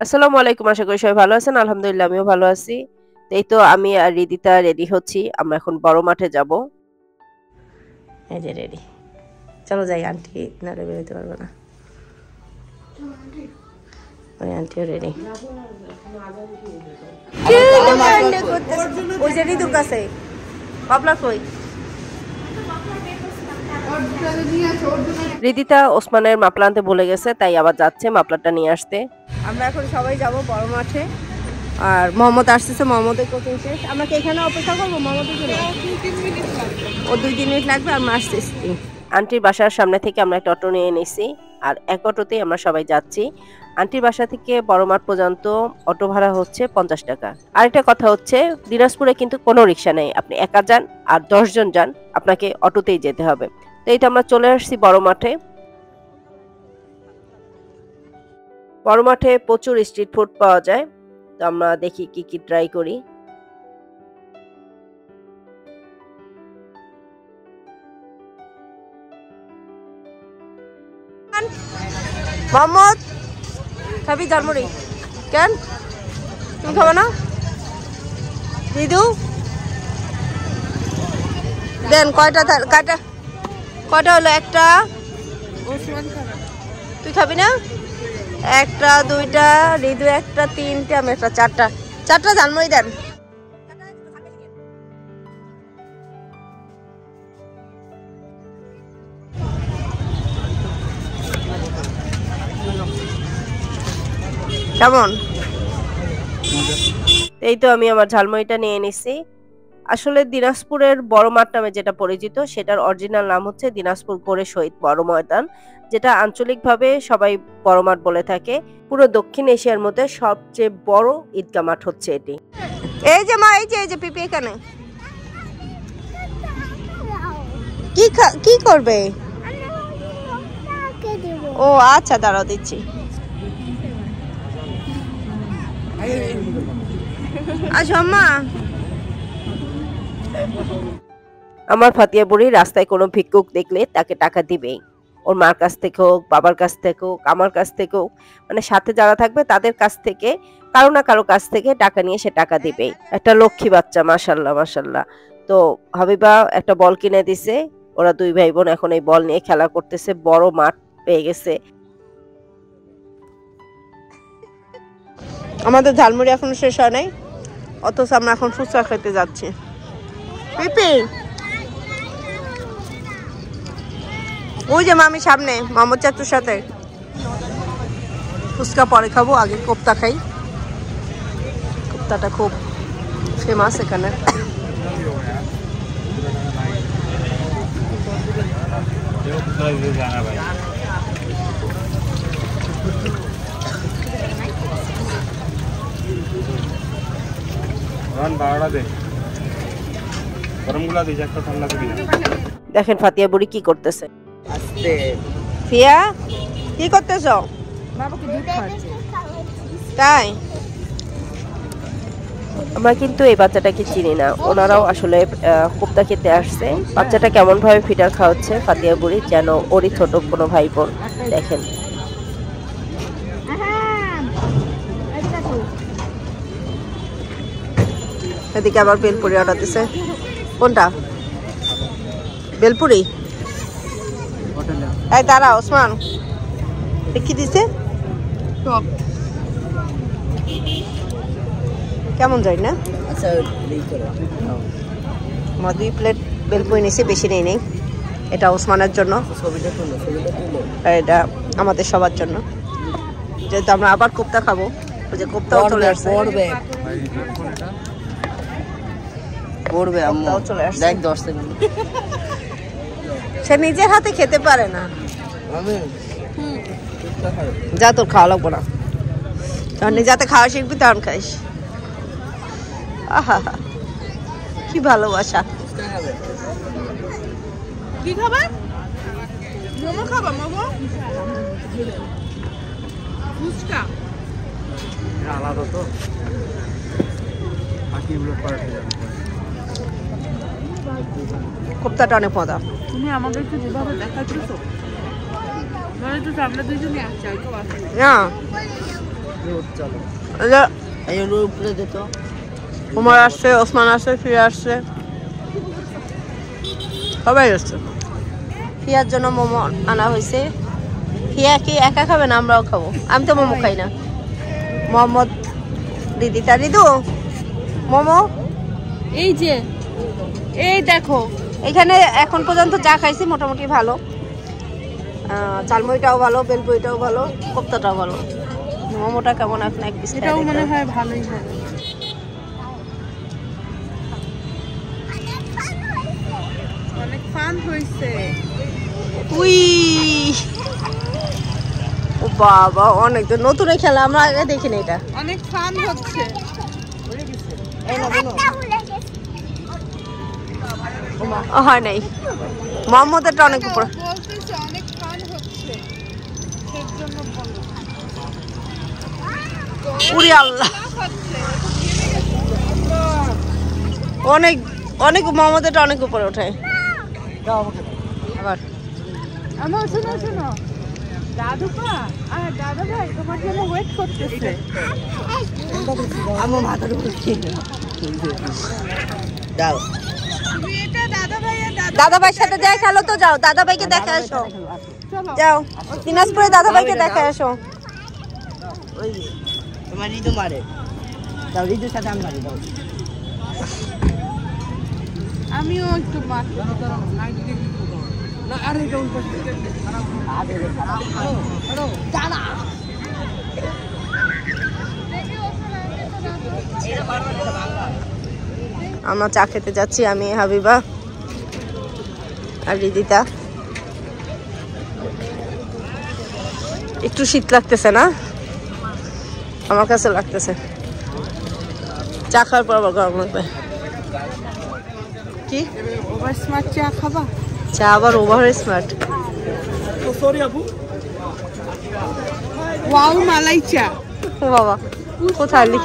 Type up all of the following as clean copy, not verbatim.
আসসালামু আলাইকুম। আশা করি সবাই ভালো আছেন। আলহামদুলিল্লাহ আমিও ভালো আছি। তো এই তো আমি আর রিদিতা রেডি হচ্ছি। আমরা এখন বড় মাঠে যাব। এই যে রেডি। চলো যাই, আন্টি নারে বেরোতে পারবে না। ওই আন্টিও রেডি। ওই যে রিদুর কাছে পাবলা কই? রিদিতা ওসমানের মাপলা আনতে ভুলে গেছে, তাই আবার যাচ্ছে মাপলাটা নিয়ে আসতে। আমরা এখন সবাই যাব বড় মাঠে। আর মোহাম্মদ আসতেছে, মোহাম্মদের কোচিং শেষ। আমরা কি এখানে অপেক্ষা করবো মোহাম্মদের জন্য? ও 2-3 মিনিট লাগবে, আমরা আসতেছি। আন্টির বাসার সামনে থেকে আমরা একটা অটো নিয়ে নিছি, আর এক অটোতেই আমরা সবাই যাচ্ছি। আন্টির বাসা থেকে বড় মাঠ পর্যন্ত অটো ভাড়া হচ্ছে 50 টাকা। আরেকটা কথা হচ্ছে, দিনাজপুরে কিন্তু কোনো রিক্সা নেই। আপনি একা যান আর 10 জন যান, আপনাকে অটোতেই যেতে হবে। তো এই তো আমরা চলে আসছি বড় মাঠে। বড় মাঠে প্রচুর স্ট্রিট ফুড পাওয়া যায়। তো আমরা দেখি কি কি ট্রাই করি। মোহাম্মদ খাবি ঝালমুড়ি? কেন তুমি খাবো না? দিদু দেন কয়টা কয়টা হলো? একটা। তুই খাবি না? একটা, দুইটা, রিদু একটা, তিনটে, আমি একটা, চারটা ঝালমুড়ি দেন। কেমন? এই তো আমি আমার ঝালমুড়িটা নিয়ে নিছি। আসলে দিনাজপুরের বড় মাঠ নামে যেটা পরিচিত, সেটার অরিজিনাল নাম হচ্ছে দিনাজপুর গোরে শহীদ বড় ময়দান, যেটা আঞ্চলিকভাবে সবাই বড় মাঠ বলে থাকে। পুরো দক্ষিণ এশিয়ার মধ্যে সবচেয়ে বড় ঈদগাহ মাঠ হচ্ছে এটি। এই যে মা, এই যে পিপি এখানে কি করবে? ও আচ্ছা, দাঁড়াও দিচ্ছি। আচ্ছা মা, আমার ফাতিয়া বুড়ি রাস্তায় কোনো ভিক্ষুক দেখলে তাকে টাকা দিবেই। ওর মার কাছ থেকে হোক, বাবার কাছ থেকে হোক, আমার কাছ থেকে হোক, মানে সাথে যারা থাকবে তাদের কাছ থেকে কারো না কারো কাছ থেকে টাকা নিয়ে সে টাকা দিবেই। একটা লক্ষ্মী বাচ্চা, মাশাল্লাহ মাশাল্লাহ। তো হাবিবা একটা বল কিনে দিছে। ওরা দুই ভাই বোন এখন এই বল নিয়ে খেলা করতেছে। বড় মাঠ পেয়ে গেছে। আমাদের ঝালমুড়ি এখনো শেষ হয় নাই, অথচ আমরা এখন ফুচকা খেতে যাচ্ছি। পিপি ওই যে মামি সামনে, মামুর চাচুর সাথে। ফুচকা পরে খাবো, আগে কোপ্তা খাই। কোপ্তাটা খুব ফেমাস এখানে। দেখেন ফাতিয়া বুড়ি কি করতেছে। ফিয়া কি করতেছ? তাই আমরা কিন্তু এই বাচ্চাটাকে চিনি না, ওনারাও আসলে কোপ্তা খেতে আসছে। বাচ্চাটা কেমন ভাবে ফিটার খাওয়াচ্ছে ফাতিয়া বুড়ি, যেন ওরই ছোট কোনো ভাই বোন। দেখেন এদিকে আবার বেলপুরি অর্ডার দিছে। কোনটা বেলপুরি? এই দাঁড়া ওসমান, কি দিছে? কেমন যাই না? মা 2 প্লেট বেলপুরি নিছি, বেশি নেই। এটা ওসমানের জন্য, এটা আমাদের সবার জন্য। যেহেতু আমরা আবার কোপ্তা খাবো, ওই যে কোপ্তাও চলে আসছে। সে নিজের হাতে খেতে পারে না। যা, তোর খাওয়া লাগবো না, তখন যাতে খাওয়া শিখবি তখন খাইস। আহা কি ভালোবাসা। কি খাবার? মোমো খাবা? মোমো ফুচকা আলাদা তো। কোপ্তাটা অনেক মজা। তুমি আমাদেরকে যেভাবে দেখাচ্ছো, মানে তো আমরা দুইজনই আসছি, আর কেউ আসে না। উপরে দিত উমর আসছে, ওসমান আসছে, ফিরে আসছে, সবাই আসছে। ফিয়ার জন্য মোমো আনা হয়েছে। ফিয়া কি একা খাবে না আমরাও খাবো? আমি তো মোমো খাই না। মোহাম্মদ, দিদিটা, রিদু মোমো এই যে, এই দেখো এখানে এখন পর্যন্ত যা খাইছি মোটামুটি ভালো। চালমুড়িটাও ভালো, বেলপুরিটাও ভালো, কোপ্তাটাও ভালো। মোমোটা কেমন এখন এক পিস এটাও মনে হয় ভালোই হয়। অনেক ফান হইছে। উই ও বাবা, অনেক তো নতুন খেলা, আমরা আগে দেখিনি। এটা অনেক ফান হচ্ছে। হয় নাই, মোহাম্মদেরটা অনেক উপরে। উরি আল্লাহ, অনেক অনেক মোহাম্মদেরটা অনেক উপরে ওঠে। আবার আমার শোনো শোনো, দাদুপা আর দাদা ভাই তোমার জন্য ওয়েট করতেছে। আমার মাথার উপর দাও। দাদা ভাইয়ের সাথে দেখা খেলো তো, যাও দাদা ভাইকে দেখে আসো। যাও দিনাজপুরে দাদা ভাইকে দেখে আসো। ওই তোমার রিদু মারে, যাও রিদুর সাথে আমি মারি। দাও আমিও একটু মার না। আরে আমরা চা খেতে যাচ্ছি, আমি, হাবিবা আর রিদিতা। একটু শীত লাগতেছে না? আমার কাছে লাগতেছে। চা খাওয়ার পর আবার গরম লাগবে। কি ওভার স্মার্ট চা খাবা? চা আবার ওভার স্মার্ট? সরি আপু। ওয়াও মালাই চা। ও বাবা, কোথায় লিখ?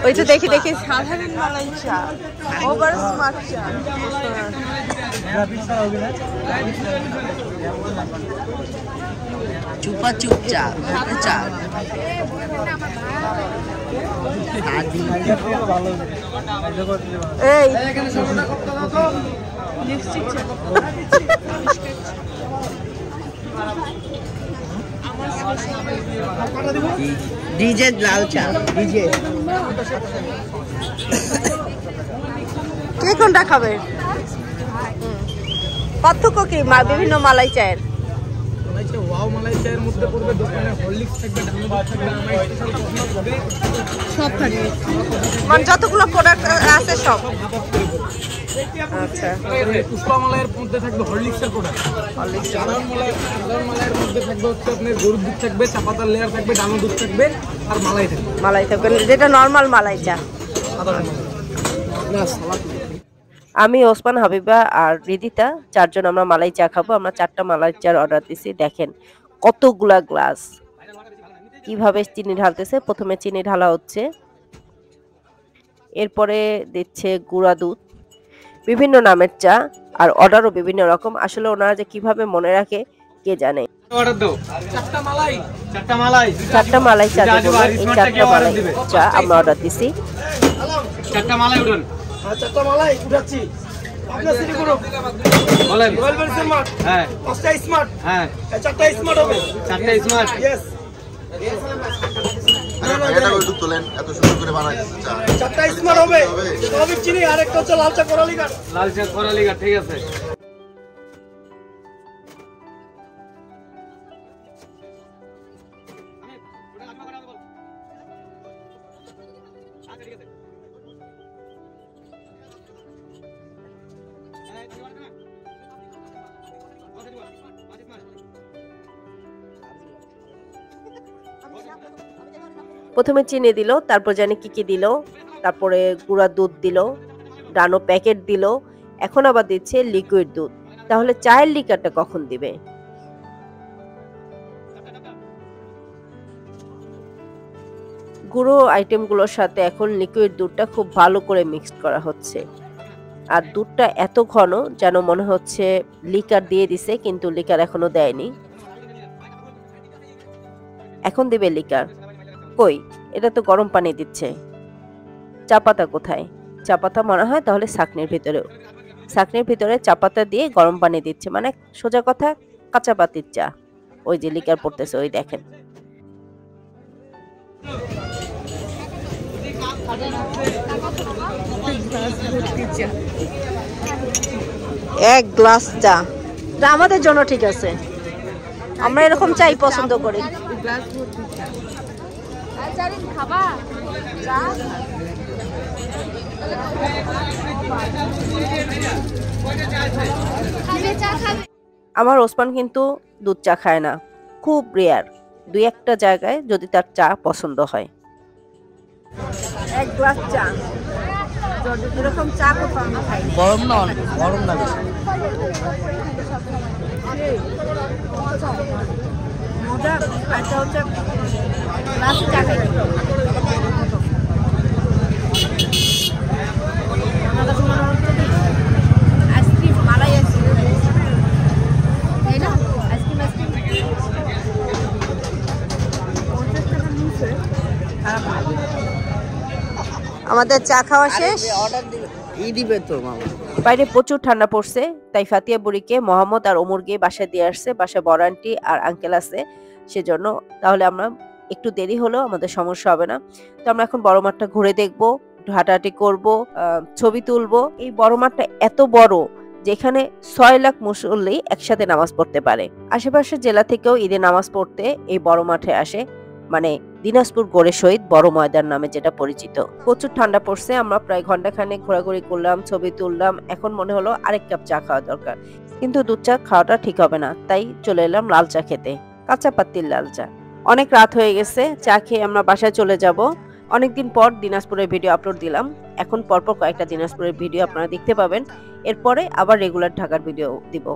ওই তো দেখি দেখি, সাধারণ মালাই চা, ওভার স্মার্ট চা। চুপা চুপ চা, চা এই ডিজে লাল চা। ডিজে কে কোনটা খাবে? পার্থক্য কি বিভিন্ন মালাই চায়ের? ওয়াও মালাই চায়ের মধ্যে পড়বে দোকানে হরলিক্স থাকবে, সব থাকবে, মানে যতগুলো প্রোডাক্ট আছে সব। আচ্ছা, পুষ্পা মালাইয়ের মধ্যে থাকবে হরলিক্সের প্রোডাক্ট, সাধারণ মালাইয়ের মধ্যে থাকবে হচ্ছে আপনার গরুর দুধ থাকবে, চাপাতার লেয়ার থাকবে, ডানো দুধ থাকবে, আর মালাই থাকবে। মালাই থাকবে যেটা নরমাল মালাই চা, সাধারণ মালাই। আমি, ওসমান, হাবিবা আর রিদিতা চারজন আমরা মালাই চা খাবো। আমরা 4টা মালাই চার অর্ডার দিছি। দেখেন কতগুলা গ্লাস, কিভাবে চিনি ঢালতেছে। প্রথমে চিনি ঢালা হচ্ছে, এরপরে দিচ্ছে গুঁড়া দুধ, বিভিন্ন নামের চা, আর অর্ডারও বিভিন্ন রকম। আসলে ওনারা যে কিভাবে মনে রাখে কে জানে। অর্ডার দাও 4টা মালাই, 4টা মালাই, 4টা মালাই চা দেবো। এই 4টা মালাই চা আমরা অর্ডার দিছি। 4টা মালাই উঠান। 4টা মালাই উঠাচ্ছি। আপনার সিটি গ্রুপ বলেন, ওয়েলবেল স্মার্ট, হ্যাঁ 5টা স্মার্ট, হ্যাঁ 4টা স্মার্ট হবে, 4টা স্মার্ট, यस। এটা একটু তোলেন, এত সুন্দর করে বানাইছে চা। 4টা স্মার্ট হবে, সবই চিনি, আর একটা হচ্ছে লাল চা কোরালিঘাট। লাল চা কোরালিঘাট, ঠিক আছে। প্রথমে চিনি দিল, তারপর জানি কি কি দিল, তারপরে গুঁড়া দুধ দিল, ডানো প্যাকেট দিল, এখন আবার দিচ্ছে লিকুইড দুধ। তাহলে চায়ের লিকারটা কখন দিবে? গুঁড়ো আইটেমগুলোর সাথে এখন লিকুইড দুধটা খুব ভালো করে মিক্সড করা হচ্ছে। আর দুধটা এত ঘন যেন মনে হচ্ছে লিকার দিয়ে দিছে, কিন্তু লিকার এখনো দেয়নি। এখন দিবে লিকার। কই, এটা তো গরম পানি দিচ্ছে। চা পাতা কোথায়? চা পাতা মনে হয় তাহলে ছাঁকনির ভিতরে চা পাতা দিয়ে গরম পানি দিচ্ছে, মানে সোজা কথা কাঁচা পাতির চা। ওই যে লিকার পড়তেছে, ওই দেখেন। এক গ্লাস চা, আমাদের জন্য ঠিক আছে, আমরা এরকম চাই পছন্দ করি। আমার ওসমান কিন্তু দুধ চা খায় না, খুব রেয়ার, দুই একটা জায়গায় যদি তার চা পছন্দ হয়। এক গ্লাস চা, এরকম চা কোথাও আমরা খাই না। গরম না, গরম না বেশি মজা। এটা হচ্ছে গ্লাসে চা খাই। আইসক্রিম, মালাই আইসক্রিম, তাই না? আইসক্রিম আমাদের চা খাওয়া শেষ। বাইরে প্রচুর ঠান্ডা পড়ছে, তাই ফাতিয়া বুড়িকে মোহাম্মদ আর ওমর গিয়ে বাসায় দিয়ে আসছে। বাসায় বড় আন্টি আর আঙ্কেল আছে, সেজন্য তাহলে আমরা একটু দেরি হলেও আমাদের সমস্যা হবে না। তো আমরা এখন বড় মাঠটা ঘুরে দেখবো, হাঁটাহাঁটি করবো, ছবি তুলবো। এই বড় মাঠটা এত বড় যেখানে 6 লাখ মুসল্লি একসাথে নামাজ পড়তে পারে। আশেপাশের জেলা থেকেও ঈদে নামাজ পড়তে এই বড় মাঠে আসে, মানে দিনাজপুর গোরে শহীদ বড় ময়দান নামে যেটা পরিচিত। প্রচুর ঠান্ডা পড়ছে, আমরা প্রায় ঘন্টাখানেক ঘোরাঘুরি করলাম, ছবি তুললাম। এখন মনে হলো আরেক কাপ চা খাওয়া দরকার, কিন্তু দুধ চা খাওয়াটা ঠিক হবে না, তাই চলে এলাম লাল চা খেতে, কাঁচা পাতির লাল চা। অনেক রাত হয়ে গেছে, চা খেয়ে আমরা বাসায় চলে যাব। অনেকদিন পর দিনাজপুরের ভিডিও আপলোড দিলাম, এখন পরপর কয়েকটা দিনাজপুরের ভিডিও আপনারা দেখতে পাবেন। এরপরে আবার রেগুলার ঢাকার ভিডিও দিব।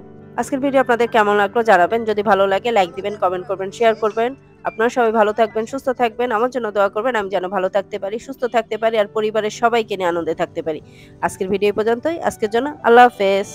আজকের ভিডিও আপনাদের কেমন লাগলো জানাবেন, যদি ভালো লাগে লাইক দিবেন, কমেন্ট করবেন, শেয়ার করবেন। আপনারা সবাই ভালো থাকবেন, সুস্থ থাকবেন, আমার জন্য দোয়া করবেন আমি যেন ভালো থাকতে পারি, সুস্থ থাকতে পারি আর পরিবারের সবাইকে নিয়ে আনন্দে থাকতে পারি। আজকের ভিডিও পর্যন্তই, আজকের জন্য আল্লাহ হাফেজ।